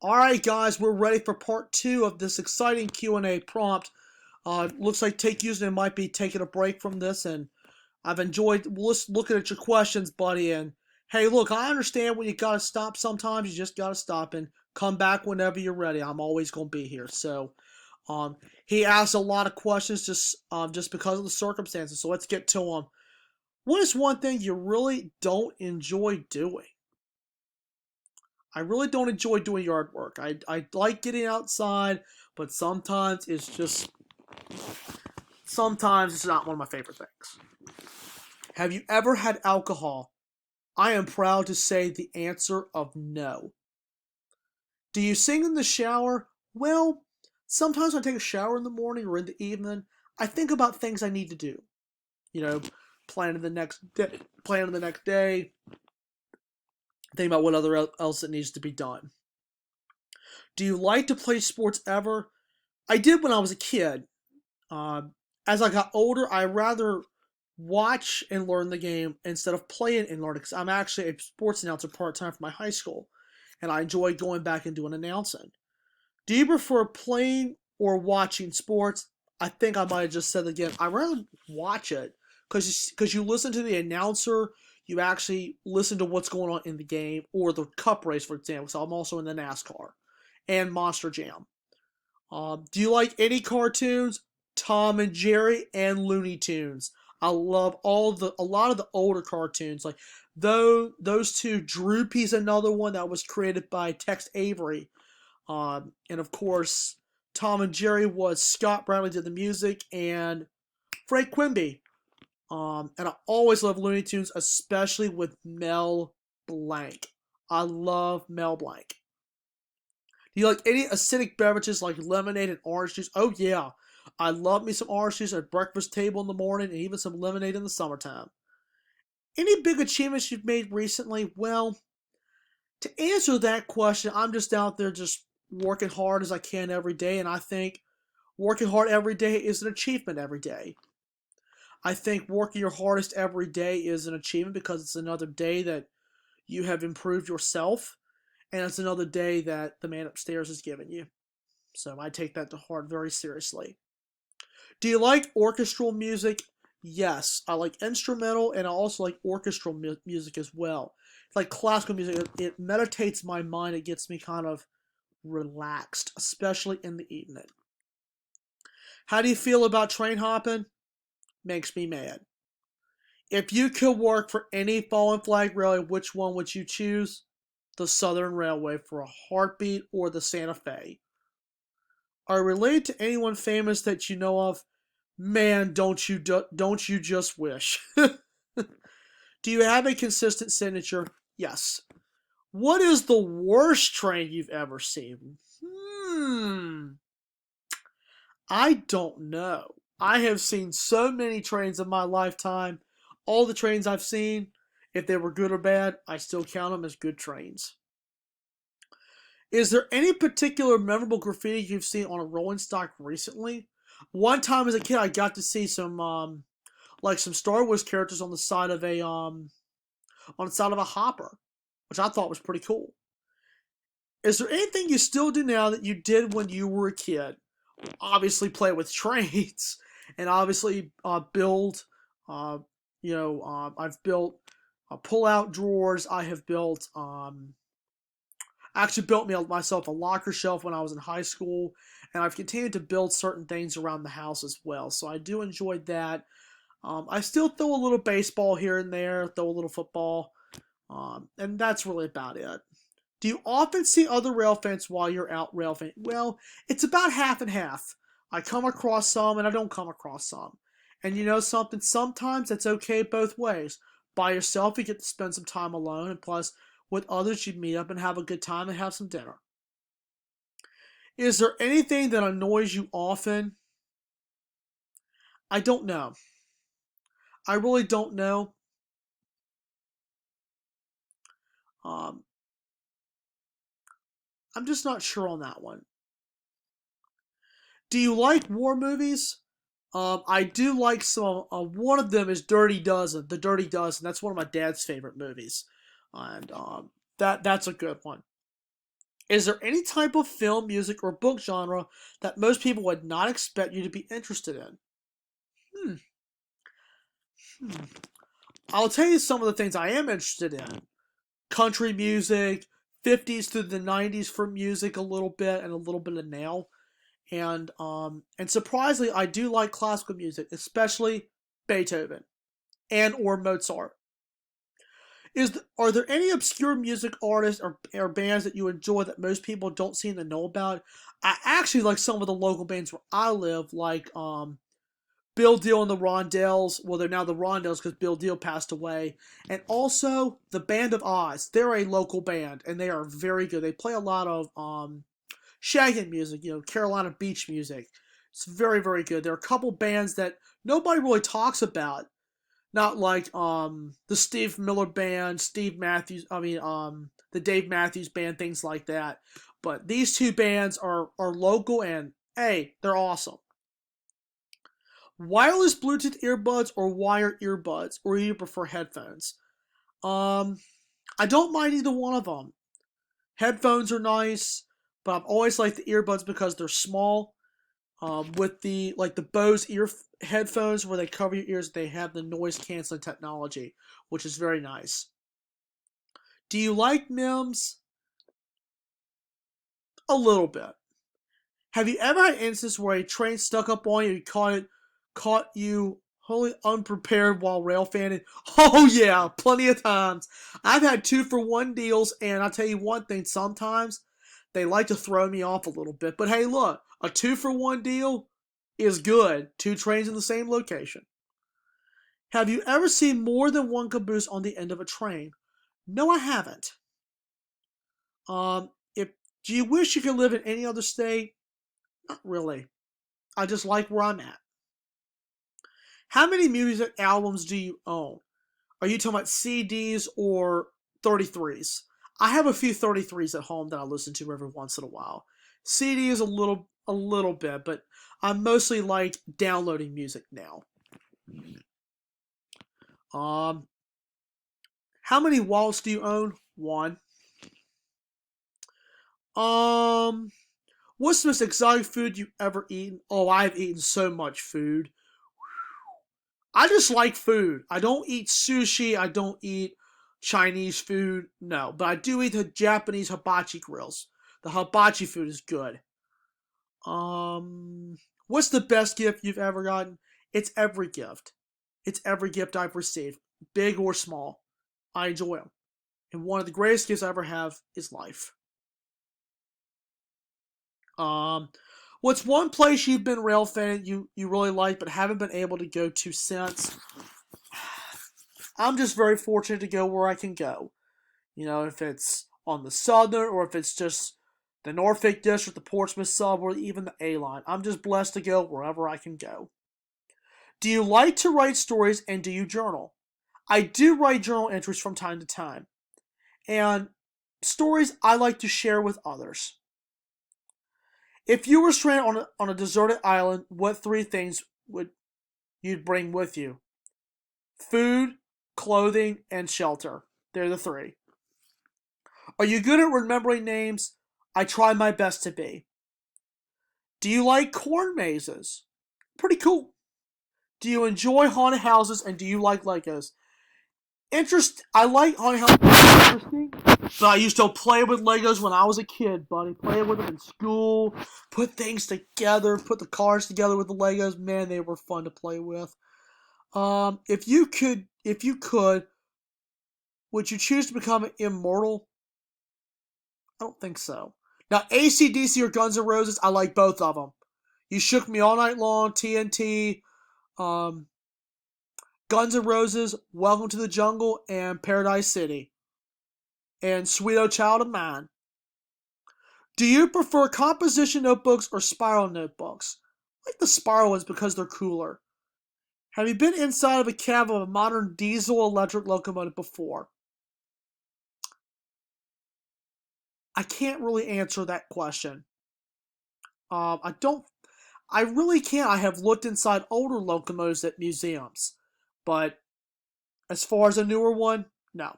All right, guys, we're ready for part two of this exciting Q&A prompt. Looks like Take Username might be taking a break from this, and I've enjoyed looking at your questions, buddy. And hey, look, I understand when you gotta stop sometimes. You just gotta stop and come back whenever you're ready. I'm always gonna be here. So, um, he asked a lot of questions just because of the circumstances. So let's get to them. What is one thing you really don't enjoy doing? I really don't enjoy doing yard work. I like getting outside, but sometimes it's not one of my favorite things. Have you ever had alcohol? I am proud to say the answer of no. Do you sing in the shower? Well, sometimes when I take a shower in the morning or in the evening, I think about things I need to do. You know, planning the next day, think about what other else that needs to be done. Do you like to play sports ever? I did when I was a kid. Uh, as I got older, I rather watch and learn the game instead of playing and learn it. Because I'm actually a sports announcer part time for my high school, and I enjoy going back and doing announcing. Do you prefer playing or watching sports? I think I might have just said it again. I rather watch it because you listen to the announcer. You actually listen to what's going on in the game or the cup race, for example. So I'm also in the NASCAR and Monster Jam. Do you like any cartoons? Tom and Jerry and Looney Tunes. I love a lot of the older cartoons. Like those two. Droopy's another one that was created by Tex Avery. And of course, Tom and Jerry was Scott Bradley did the music and Frank Quimby. And I always love Looney Tunes, especially with Mel Blanc. I love Mel Blanc. Do you like any acidic beverages like lemonade and orange juice? Oh yeah, I love me some orange juice at breakfast table in the morning and even some lemonade in the summertime. Any big achievements you've made recently? Well, to answer that question, I'm just out there just working hard as I can every day, and I think working hard every day is an achievement every day. I think working your hardest every day is an achievement because it's another day that you have improved yourself, and it's another day that the man upstairs has given you. So I take that to heart very seriously. Do you like orchestral music? Yes, I like instrumental and I also like orchestral music as well. It's like classical music. It meditates my mind. It gets me kind of relaxed, especially in the evening. How do you feel about train hopping? Makes me mad. If you could work for any fallen flag railway, which one would you choose? The Southern Railway for a heartbeat or the Santa Fe? Are you related to anyone famous that you know of? Man, don't you just wish? Do you have a consistent signature? Yes. What is the worst train you've ever seen? I don't know. I have seen so many trains in my lifetime. All the trains I've seen, if they were good or bad, I still count them as good trains. Is there any particular memorable graffiti you've seen on a rolling stock recently? One time as a kid, I got to see some like some Star Wars characters on the side of a hopper, which I thought was pretty cool. Is there anything you still do now that you did when you were a kid? Obviously, play with trains, and obviously build. Uh, I've built pull-out drawers. I have built. I actually built myself a locker shelf when I was in high school, and I've continued to build certain things around the house as well. So I do enjoy that. I still throw a little baseball here and there, throw a little football, and that's really about it. Do you often see other rail fans while you're out rail fan? Well, it's about half and half. I come across some and I don't come across some. And you know something? Sometimes it's okay both ways. By yourself, you get to spend some time alone, and plus, with others, you meet up and have a good time and have some dinner. Is there anything that annoys you often? I don't know. I really don't know. Um, I'm just not sure on that one. Do you like war movies? I do like some. One of them is Dirty Dozen. The Dirty Dozen. That's one of my dad's favorite movies, and that's a good one. Is there any type of film, music, or book genre that most people would not expect you to be interested in? Hmm. hmm. I'll tell you some of the things I am interested in. Country music, 50s through the 90s for music a little bit, and a little bit of now. And surprisingly, I do like classical music, especially Beethoven and or Mozart. Are there any obscure music artists or bands that you enjoy that most people don't seem to know about? I actually like some of the local bands where I live, like Bill Deal and the Rondells. Well, they're now the Rondells because Bill Deal passed away, and also the Band of Oz. They're a local band and they are very good. They play a lot of shaggin music, Carolina beach music. It's very very good. There are a couple bands that nobody really talks about, not like the Steve Miller Band, Steve Matthews. I mean the Dave Matthews Band, things like that. But these two bands are local and hey, they're awesome. Wireless Bluetooth earbuds or wired earbuds, or you prefer headphones? Um, I don't mind either one of them. Headphones are nice, but I've always liked the earbuds because they're small. With the Bose ear headphones where they cover your ears, they have the noise canceling technology, which is very nice. Do you like Mims? A little bit. Have you ever had an instance where a train stuck up on you and caught you wholly unprepared while rail fanning? Oh yeah, plenty of times. I've had 2-for-1 deals, and I'll tell you one thing, sometimes they like to throw me off a little bit. But hey, look, a 2-for-1 deal is good. Two trains in the same location. Have you ever seen more than one caboose on the end of a train? No, I haven't. If do you wish you could live in any other state? Not really. I just like where I'm at. How many music albums do you own? Are you talking about CDs or 33s? I have a few 33s at home that I listen to every once in a while. CD is a little bit, but I mostly like downloading music now. Um, how many wallets do you own? One. Um, what's the most exotic food you've ever eaten? Oh, I've eaten so much food. I just like food. I don't eat sushi. I don't eat Chinese food. No, but I do eat the Japanese hibachi grills. The hibachi food is good. What's the best gift you've ever gotten? It's every gift. It's every gift I've received, big or small. I enjoy them. And one of the greatest gifts I ever have is life. Um, what's one place you've been rail fan you really like but haven't been able to go to since? I'm just very fortunate to go where I can go. If it's on the southern or if it's just the Norfolk District, the Portsmouth sub, or even the A line. I'm just blessed to go wherever I can go. Do you like to write stories and do you journal? I do write journal entries from time to time. And stories I like to share with others. If you were stranded on a deserted island, what three things would you bring with you? Food, clothing, and shelter. They're the three. Are you good at remembering names? I try my best to be. Do you like corn mazes? Pretty cool. Do you enjoy haunted houses and do you like Legos? I like haunted houses. Interesting. But I used to play with Legos when I was a kid, buddy. Play with them in school, put things together, put the cars together with the Legos. Man, they were fun to play with. If you could, would you choose to become immortal? I don't think so. Now, AC/DC or Guns N' Roses, I like both of them. You Shook Me All Night Long, TNT, um, Guns N' Roses, Welcome to the Jungle, and Paradise City, and Sweet O Child of Mine. Do you prefer composition notebooks or spiral notebooks? I like the spiral ones because they're cooler. Have you been inside of a cab of a modern diesel electric locomotive before? I can't really answer that question. I don't. I really can't. I have looked inside older locomotives at museums, but as far as a newer one, no.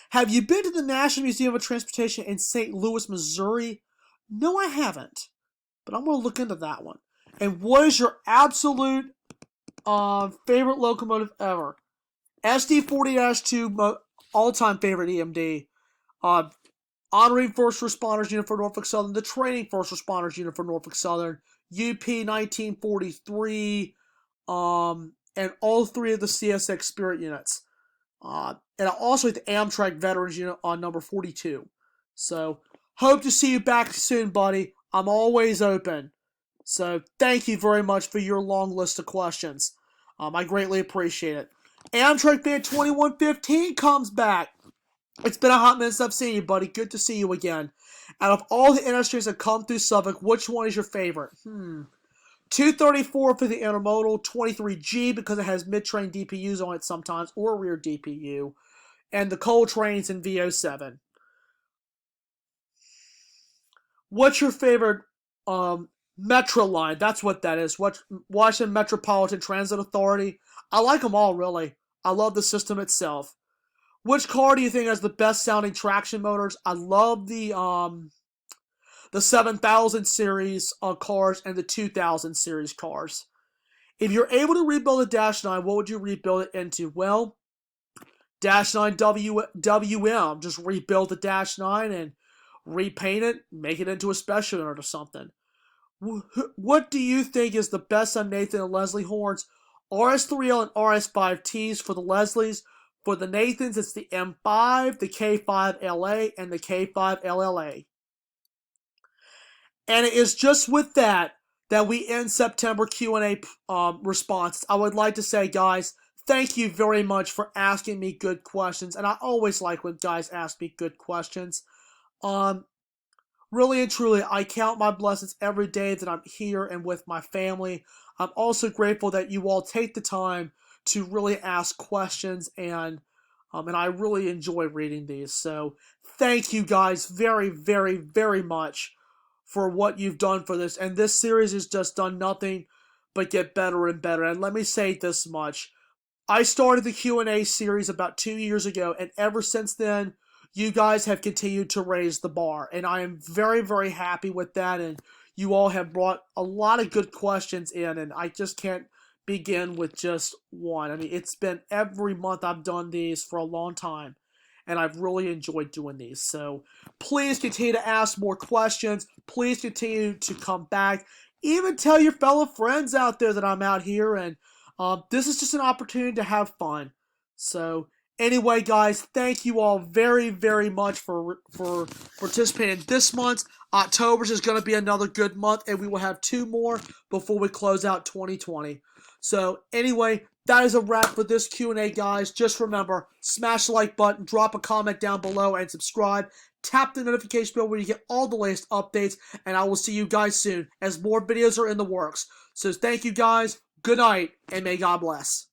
Have you been to the National Museum of Transportation in St. Louis, Missouri? No, I haven't, but I'm going to look into that one. And what is your absolute favorite locomotive ever? SD40-2, all-time favorite EMD. Honoring First Responders Unit for Norfolk Southern, the Training First Responders Unit for Norfolk Southern, UP 1943, and all three of the CSX Spirit units. And also the Amtrak Veterans Unit on number 42. So, hope to see you back soon, buddy. I'm always open. So, thank you very much for your long list of questions. I greatly appreciate it. Amtrak Fan 2115 comes back. It's been a hot minute since I've seen you, buddy. Good to see you again. Out of all the industries that come through Suffolk, which one is your favorite? 234 for the intermodal, 23G because it has mid-train DPUs on it sometimes, or rear DPU, and the coal trains in VO7. What's your favorite Metro line? That's what that is. Washington Metropolitan Transit Authority. I like them all, really. I love the system itself. Which car do you think has the best sounding traction motors? I love the 7000 series cars and the 2000 series cars. If you're able to rebuild a Dash 9, what would you rebuild it into? Well, Dash 9 WM. Just rebuild the Dash 9 and repaint it, make it into a special unit or something. What do you think is the best on Nathan and Leslie horns? RS3L and RS5Ts for the Leslies. For the Nathans, it's the M5, the K5LA, and the K5LLA. And it is just with that we end September Q&A responses. I would like to say, guys, thank you very much for asking me good questions. And I always like when guys ask me good questions. Really and truly, I count my blessings every day that I'm here and with my family. I'm also grateful that you all take the time to really ask questions, and I really enjoy reading these. So thank you guys very, very, very much for what you've done for this. And this series has just done nothing but get better and better. And let me say this much. I started the Q&A series about 2 years ago, and ever since then, you guys have continued to raise the bar. And I am very, very happy with that. And you all have brought a lot of good questions in, and I just can't begin with just one. I mean, it's been every month I've done these for a long time, and I've really enjoyed doing these. So please continue to ask more questions. Please continue to come back. Even tell your fellow friends out there that I'm out here, and this is just an opportunity to have fun. So anyway, guys, thank you all very, very much for participating this month. October's is going to be another good month, and we will have 2 more before we close out 2020. So anyway, that is a wrap for this Q&A, guys. Just remember, smash the like button, drop a comment down below, and subscribe. Tap the notification bell where you get all the latest updates, and I will see you guys soon as more videos are in the works. So thank you, guys. Good night, and may God bless.